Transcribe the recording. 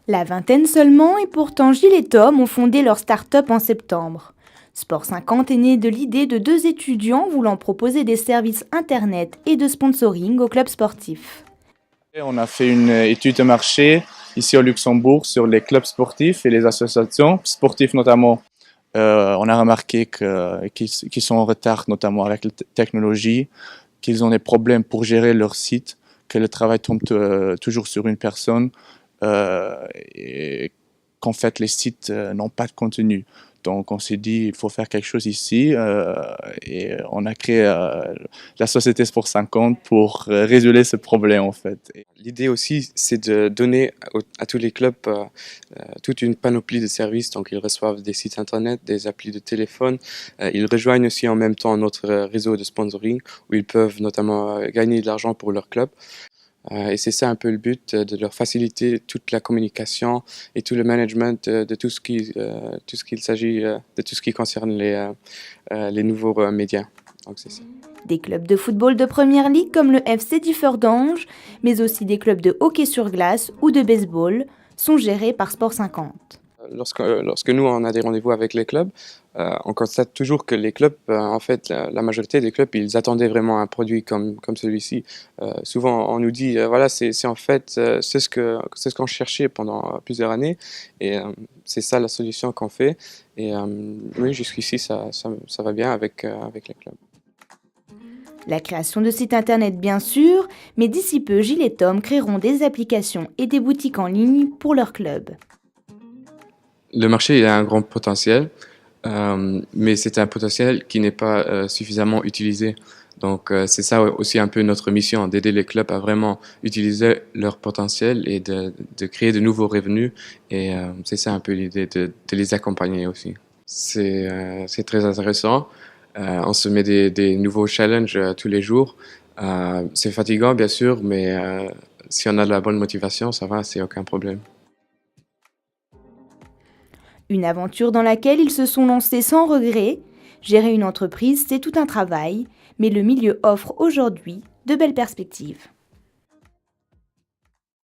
La vingtaine seulement, et pourtant Gilles et Tom ont fondé leur start-up en septembre. Sport 50 est né de l'idée de deux étudiants voulant proposer des services internet et de sponsoring aux clubs sportifs. On a fait une étude de marché ici au Luxembourg sur les clubs sportifs et les associations sportives notamment. On a remarqué qu'ils sont en retard notamment avec la technologie, qu'ils ont des problèmes pour gérer leur site, que le travail tombe toujours sur une personne et qu'en fait les sites n'ont pas de contenu. Donc on s'est dit il faut faire quelque chose ici et on a créé la société Sport 50 pour résoudre ce problème en fait. L'idée aussi, c'est de donner à tous les clubs toute une panoplie de services. Donc, ils reçoivent des sites internet, des applis de téléphone. Ils rejoignent aussi en même temps notre réseau de sponsoring où ils peuvent notamment gagner de l'argent pour leur club. Et c'est ça un peu le but, de leur faciliter toute la communication et tout le management de tout ce qu'il s'agit, de tout ce qui concerne les nouveaux médias. Donc, c'est ça. Des clubs de football de première ligue comme le FC Differdange, mais aussi des clubs de hockey sur glace ou de baseball, sont gérés par Sport 50. Lorsque nous, on a des rendez-vous avec les clubs, on constate toujours que les clubs, en fait, la majorité des clubs, ils attendaient vraiment un produit comme celui-ci. Souvent, on nous dit, voilà, c'est en fait, c'est ce qu'on cherchait pendant plusieurs années, et c'est ça la solution qu'on fait. Et oui, jusqu'ici, ça va bien avec les clubs. La création de sites internet bien sûr, mais d'ici peu, Gilles et Tom créeront des applications et des boutiques en ligne pour leur club. Le marché il a un grand potentiel, mais c'est un potentiel qui n'est pas suffisamment utilisé. Donc c'est ça aussi un peu notre mission, d'aider les clubs à vraiment utiliser leur potentiel et de créer de nouveaux revenus. Et c'est ça un peu l'idée de les accompagner aussi. C'est très intéressant. On se met des nouveaux challenges tous les jours. C'est fatigant bien sûr, mais si on a de la bonne motivation, ça va, c'est aucun problème. Une aventure dans laquelle ils se sont lancés sans regret. Gérer une entreprise, c'est tout un travail, mais le milieu offre aujourd'hui de belles perspectives.